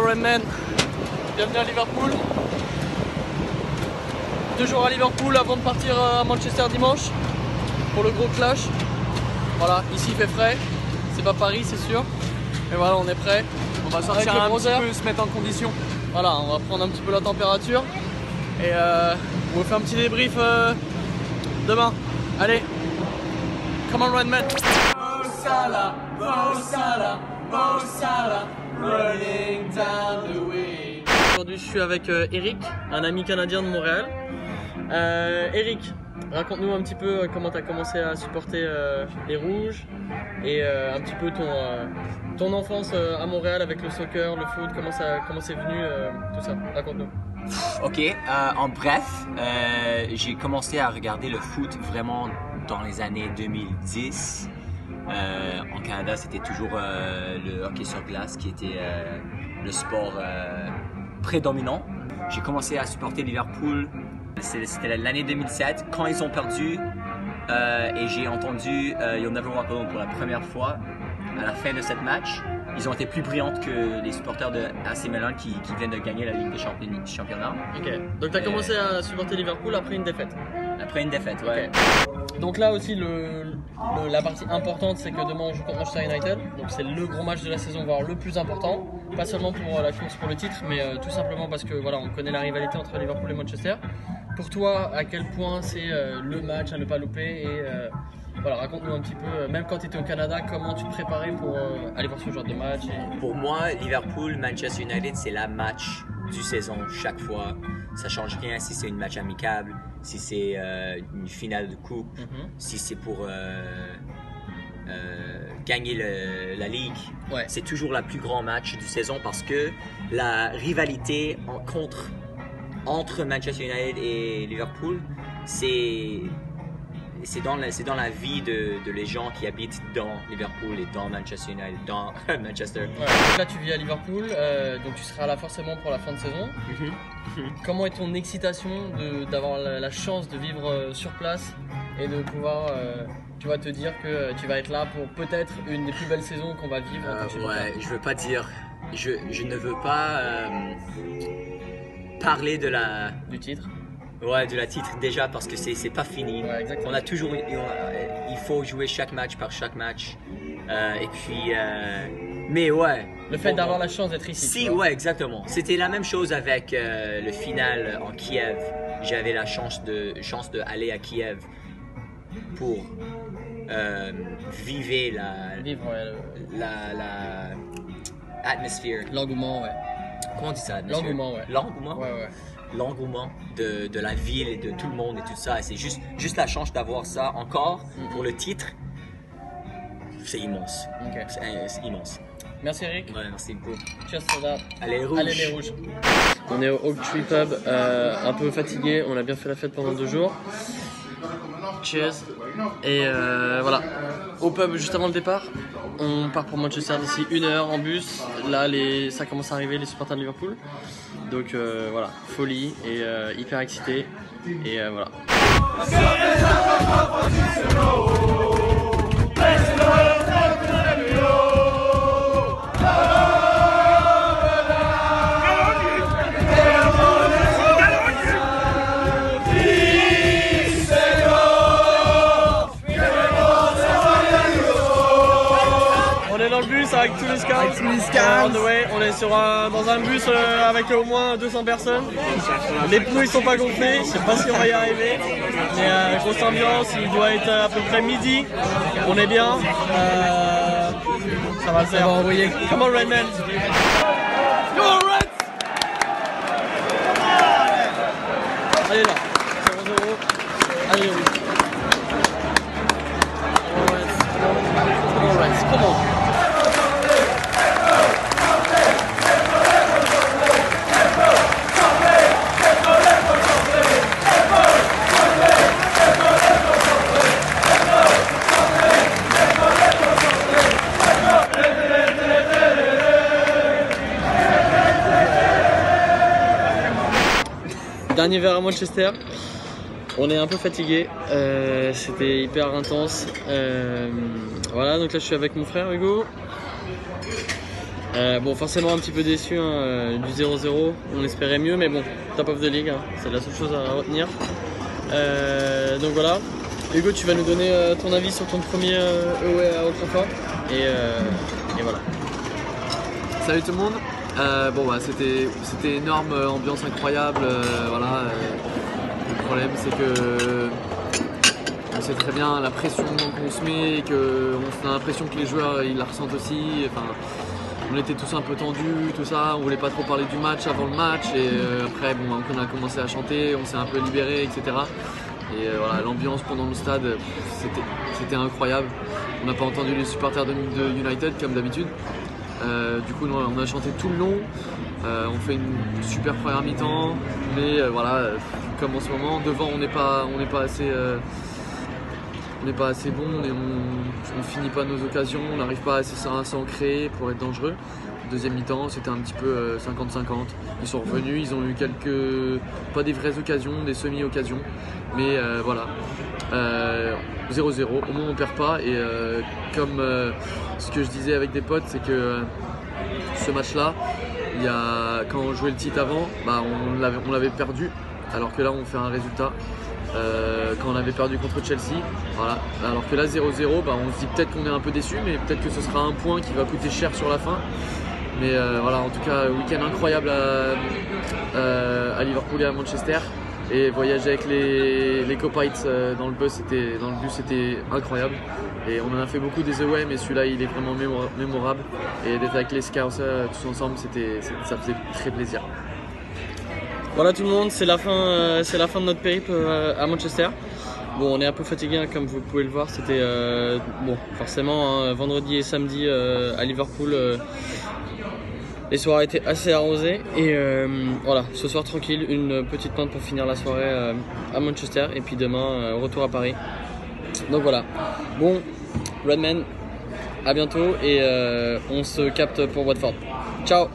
Redmen, bienvenue à Liverpool. 2 jours à Liverpool avant de partir à Manchester dimanche pour le gros clash. Voilà, ici il fait frais, c'est pas Paris c'est sûr. Mais voilà, on est prêt. On va sortir un petit peu, se mettre en condition. Voilà, on va prendre un petit peu la température et on va faire un petit débrief demain. Allez, come on Redmen. Mo Salah, Mo Salah, Mo Salah, running down the way. Aujourd'hui, je suis avec Eric, un ami canadien de Montréal. Eric, raconte-nous un petit peu comment tu as commencé à supporter les Rouges et un petit peu ton enfance à Montréal avec le soccer, le foot, comment c'est venu, tout ça. Raconte-nous. Ok, en bref, j'ai commencé à regarder le foot vraiment dans les années 2010. En Canada, c'était toujours le hockey sur glace qui était le sport prédominant. J'ai commencé à supporter Liverpool. C'était l'année 2007 quand ils ont perdu et j'ai entendu You'll Never Walk Alone pour la première fois à la fin de cette match. Ils ont été plus brillantes que les supporters de AC Milan qui viennent de gagner la Ligue des Championnats. Ok, donc tu as commencé à supporter Liverpool après une défaite. Après une défaite, ouais. Okay. Donc là aussi, la partie importante, c'est que demain on joue contre Manchester United. Donc c'est le gros match de la saison, voire le plus important. Pas seulement pour la course pour le titre, mais tout simplement parce que voilà, on connaît la rivalité entre Liverpool et Manchester. Pour toi, à quel point c'est le match à ne pas louper et voilà, raconte-nous un petit peu, même quand tu étais au Canada, comment tu te préparais pour aller voir ce genre de match Pour moi, Liverpool, Manchester United, c'est la match du saison chaque fois. Ça change rien si c'est une match amicable, si c'est une finale de coupe, si c'est pour gagner la Ligue. Ouais. C'est toujours le plus grand match du saison parce que la rivalité entre Manchester United et Liverpool, c'est dans la vie de les gens qui habitent dans Liverpool et dans Manchester United, dans Manchester. Ouais. Donc là, tu vis à Liverpool, donc tu seras là forcément pour la fin de saison. Comment est ton excitation d'avoir la chance de vivre sur place et de pouvoir tu vas te dire que tu vas être là pour peut-être une des plus belles saisons qu'on va vivre ouais, je veux pas dire, je ne veux pas parler du titre. Ouais, de la titre déjà parce que c'est pas fini. Ouais, on a toujours, il faut jouer chaque match par chaque match. Et puis, mais ouais. Le fait d'avoir la chance d'être ici. Si, ouais, exactement. C'était la même chose avec le final en Kiev. J'avais la chance de aller à Kiev pour vivre la atmosphère. L'engouement, ouais. Comment on dit ça? L'engouement, ouais. L'engouement? Ouais, ouais. L'engouement de la ville et de tout le monde et tout ça. C'est juste la chance d'avoir ça encore pour le titre. C'est immense. Okay. C'est immense. Merci Eric. Ouais, merci beaucoup. Cheers for that. Allez, rouge. Allez les rouges. On est au Oak Tree Pub, un peu fatigué. On a bien fait la fête pendant 2 jours. Cheers. Et voilà. Au pub juste avant le départ. On part pour Manchester d'ici 1 heure en bus. Là, ça commence à arriver, les supporters de Liverpool. Donc voilà, folie et hyper excité. Et voilà. Dans le bus avec tous les scouts. On est dans un bus avec au moins 200 personnes. Les pneus ils sont pas gonflés, je sais pas si on va y arriver. Mais grosse ambiance, il doit être à peu près midi. On est bien. Ça va le faire. Come on Redmen. Come on Reds. Allez là. 0-0. Allez oui. Come on Reds. Come on. Dernier verre à Manchester, on est un peu fatigué, c'était hyper intense. Voilà, donc là je suis avec mon frère Hugo. Bon, forcément un petit peu déçu du 0-0, on espérait mieux, mais bon, top of the league, hein, c'est la seule chose à retenir. Donc voilà, Hugo, tu vas nous donner ton avis sur ton premier away à Old Trafford et voilà. Salut tout le monde. Bon, bah, c'était énorme, ambiance incroyable. Voilà. Le problème, c'est que on sait très bien la pression qu'on se met et qu'on a l'impression que les joueurs ils la ressentent aussi. Enfin, on était tous un peu tendus, tout ça. On voulait pas trop parler du match avant le match et après, bon, on a commencé à chanter, on s'est un peu libéré, etc. Et voilà, l'ambiance pendant le stade, c'était incroyable. On n'a pas entendu les supporters de United comme d'habitude. Du coup, on a chanté tout le long. On fait une super première mi-temps, mais voilà, comme en ce moment, devant on n'est pas assez bon, on finit pas nos occasions, on n'arrive pas assez à s'en créer pour être dangereux. Deuxième mi-temps, c'était un petit peu 50-50. Ils sont revenus, ils ont eu pas des vraies occasions, des semi-occasions, mais voilà. 0-0, au moins on perd pas et comme ce que je disais avec des potes, c'est que ce match-là, quand on jouait le titre avant, bah, on l'avait perdu, alors que là on fait un résultat. Quand on avait perdu contre Chelsea, voilà. Alors que là 0-0, bah, on se dit peut-être qu'on est un peu déçu, mais peut-être que ce sera un point qui va coûter cher sur la fin. Mais voilà, en tout cas, week-end incroyable à Liverpool et à Manchester. Et voyager avec les Copites dans le bus, c'était incroyable. Et on en a fait beaucoup des away, mais celui-là il est vraiment mémorable. Et d'être avec les Scouts tous ensemble, ça faisait très plaisir. Voilà tout le monde, c'est la fin de notre périple à Manchester. Bon, on est un peu fatigué, hein, comme vous pouvez le voir. C'était bon, forcément hein, vendredi et samedi à Liverpool. Les soirées étaient assez arrosées et voilà, ce soir tranquille, une petite pinte pour finir la soirée à Manchester et puis demain retour à Paris. Donc voilà, bon, Redman, à bientôt et on se capte pour Watford. Ciao.